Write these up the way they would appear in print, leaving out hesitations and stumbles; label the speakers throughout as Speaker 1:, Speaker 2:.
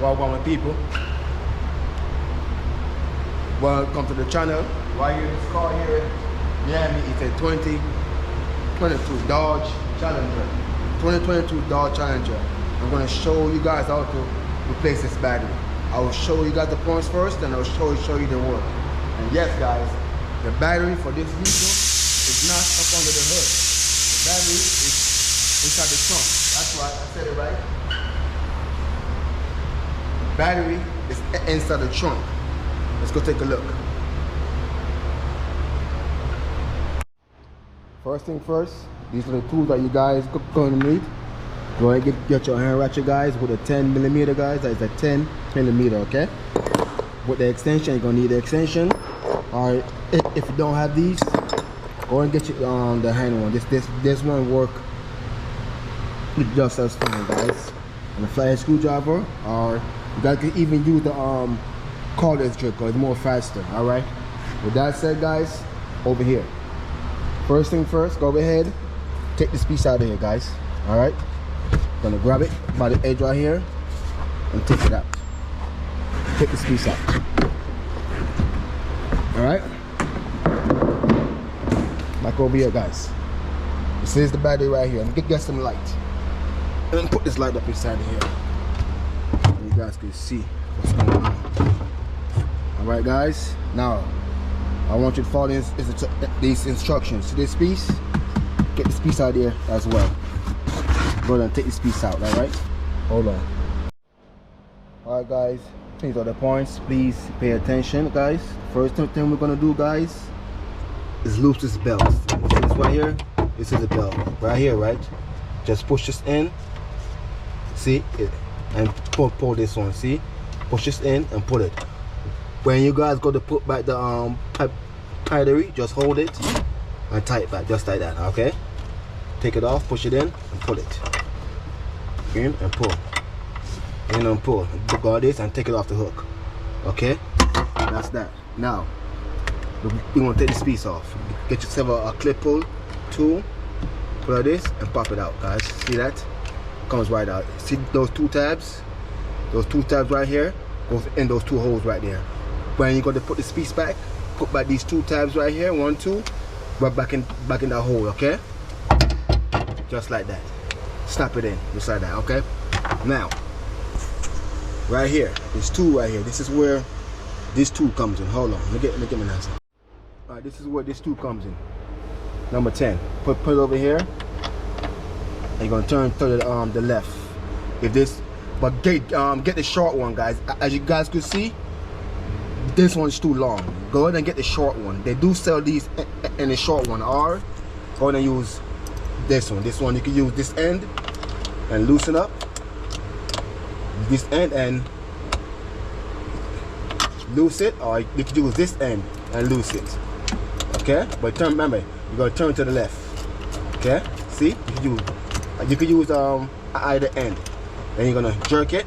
Speaker 1: Welcome my people. Welcome to the channel. Right here, this car here, yeah, it's a 2022 Dodge Challenger. 2022 Dodge Challenger. I'm gonna show you guys how to replace this battery. I will show you guys the points first, then I'll show you the work. And yes, guys, the battery for this vehicle is not up under the hood. The battery is inside the trunk. That's right, I said it right. The battery is inside the trunk. Let's go take a look. First thing first, these are the tools that you guys going to need. Go ahead and get your hand ratchet, guys, with a 10mm, guys. That is a 10mm, okay? With the extension, you're going to need the extension. Or if you don't have these, go and get your, the hand one. This one work just as fine, guys. And a flathead screwdriver, or you guys can even use the cordless drill, because it's more faster. All right. With that said, guys, over here. First thing first, go ahead, take this piece out of here, guys. All right. Gonna grab it by the edge right here and take it out. Take this piece out. All right. Back over here, guys. This is the battery right here. I'm gonna get some light. And put this light up inside of here. And you guys can see what's going on. All right, guys. Now, I want you to follow these instructions. See this piece? Get this piece out of there as well. Go ahead and take this piece out, all right? Hold on. All right, guys. These are the points. Please pay attention, guys. First thing we're gonna do, guys, is loose this belt. See this right here? This is the belt. Right here, right? Just push this in. See? And pull this one, see? Push this in and pull it. When you guys go to put back the battery, just hold it and tie it back, just like that, okay? Take it off, push it in, and pull it. In and pull. In and pull. Go this and take it off the hook. Okay? That's that. Now, we want to take this piece off. Get yourself a clip pull tool, pull out this, and pop it out, guys. See that? Comes right out. See those two tabs? Those two tabs right here goes in those two holes right there. When you're going to put this piece back, put back these two tabs right here, 1, 2, right back in that hole, okay? Just like that. Snap it in, just like that, okay? Now, right here, this tool right here, this is where this tool comes in. Hold on, let me get my hands. All right, this is where this tool comes in. Number 10. Put it over here, and you're gonna turn to the left. If this, but get the short one, guys. As you guys could see, this one's too long. Go ahead and get the short one. They do sell these in the short one, or go ahead and use this one. This one you can use this end and loosen up this end and loose it, or you can use this end and loose it. Okay, but remember, you're gonna turn to the left. Okay, see, you can use either end. Then you're gonna jerk it.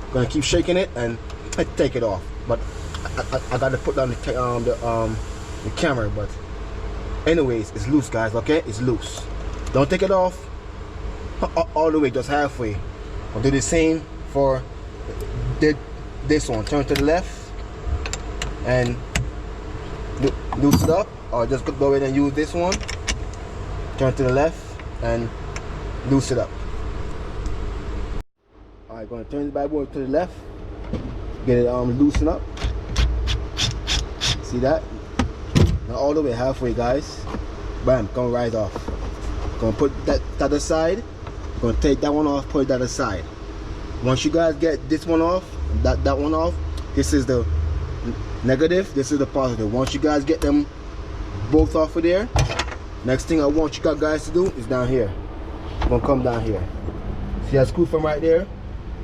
Speaker 1: You're gonna keep shaking it and take it off. But I gotta put down the camera. But anyways, it's loose, guys. Okay, it's loose. Don't take it off all the way, just halfway. I'll do the same for this one. Turn to the left and loose it up, or just go ahead and use this one. Turn to the left and loose it up. Alright, gonna turn the bad boy to the left. Get it loosened up. See that? Not all the way, halfway, guys. Bam, gonna rise off. Gonna put that other side. Gonna take that one off, put that aside. Once you guys get this one off, that one off, this is the negative, this is the positive. Once you guys get them both off of there, next thing I want you guys to do is down here. You're gonna come down here. See that screw from right there?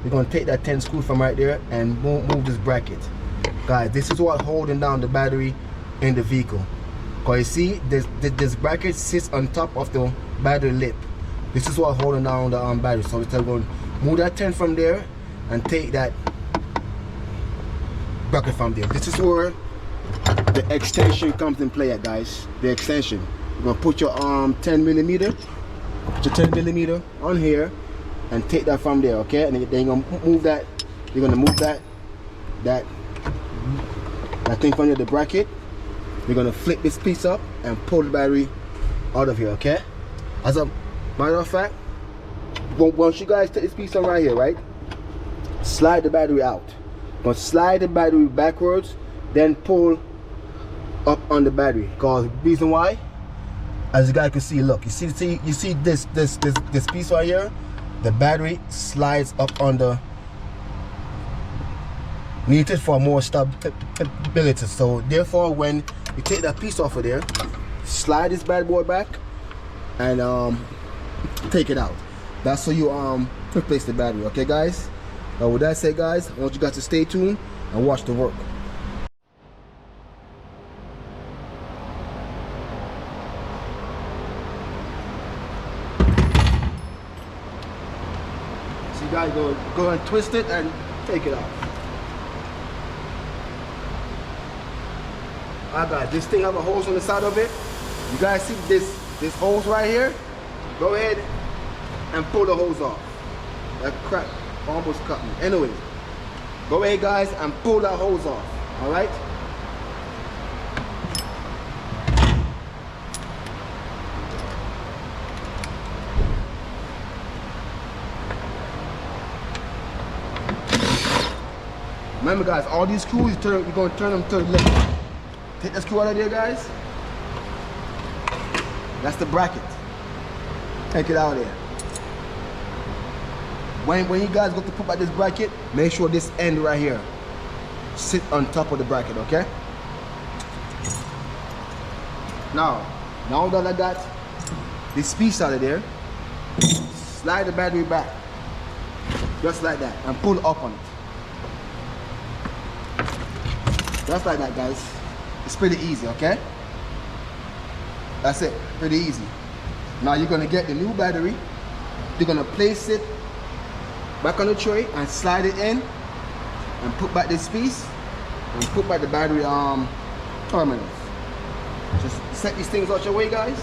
Speaker 1: You're gonna take that 10 screw from right there and move this bracket. Guys, this is what holding down the battery in the vehicle. Cause you see, this bracket sits on top of the battery lip. This is what holding down the battery. So we're going to move that 10 from there and take that bracket from there. This is where the extension comes in play, guys. The extension. You're gonna put your 10mm, put your 10mm on here, and take that from there, okay? And then you're gonna move that you're gonna move that thing from the bracket. You're gonna flip this piece up and pull the battery out of here, okay? As a matter of fact, once you guys take this piece on right here, right? Slide the battery out. But slide the battery backwards, then pull up on the battery. Cause reason why, as you guys can see, look, you see this piece right here, the battery slides up on the needed for more stability. So therefore, when you take that piece off of there, slide this bad boy back and take it out. That's so you replace the battery, okay guys? Now with that said guys, I want you guys to stay tuned and watch the work. So you guys go and twist it and take it out. Alright guys, this thing have a hose on the side of it. You guys see this hose right here? Go ahead and pull the hose off. That crap almost cut me. Anyways, go ahead guys and pull that hose off. Alright? Remember guys, all these screws, you're going to turn them to the left. Take the screw out of there guys. That's the bracket. Take it out of there. When you guys go to put back this bracket, make sure this end right here sit on top of the bracket, okay? Now that I got this piece out of there, slide the battery back. Just like that. And pull up on it. Just like that guys. It's pretty easy, okay? That's it, pretty easy. Now you're gonna get the new battery. You're gonna place it back on the tray and slide it in and put back this piece and put back the battery terminals. Just set these things out your way guys.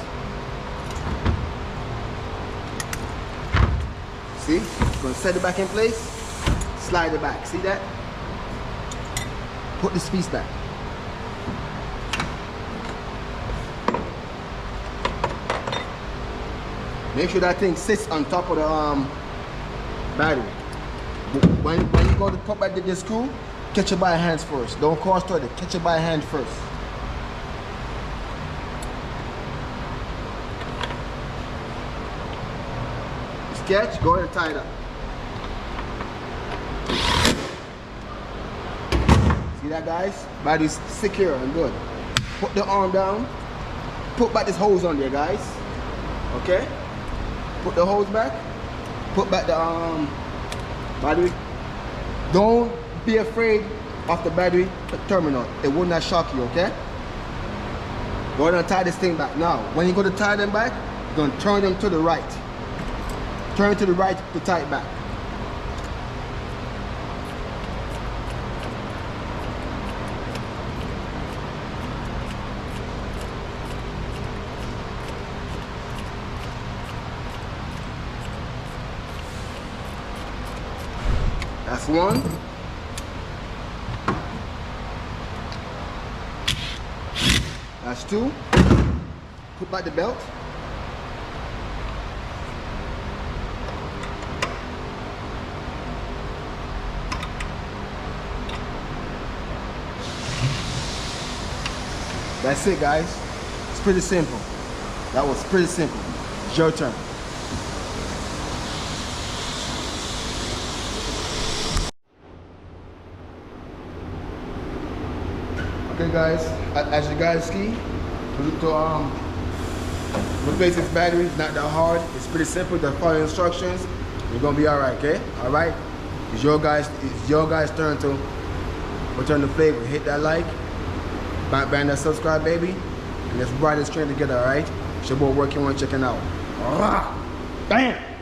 Speaker 1: See, gonna set it back in place, slide it back, see that? Put this piece back. Make sure that thing sits on top of the battery. When you go to put back the screw, catch it by hands first. Don't cross-thread it, catch it by hand first. Sketch, go ahead and tie it up. See that guys? Battery's secure and good. Put the arm down, put back this hose on there guys. Okay? Put the hose back, put back the battery. Don't be afraid of the battery terminal. It will not shock you, okay? Go ahead and tie this thing back. Now, when you go to tie them back, you're gonna turn them to the right. Turn to the right to tie it back. That's one. That's two. Put back the belt. That's it guys. It's pretty simple. That was pretty simple. It's your turn. Okay guys, as you guys see, to replace this battery is not that hard. It's pretty simple. Just follow the instructions. You're gonna be alright, okay? Alright? It's your guys' turn to return the favor. Hit that like, bang that subscribe, baby, and let's ride this train together, alright? It's your boy Working One checking out. Alright. Bam!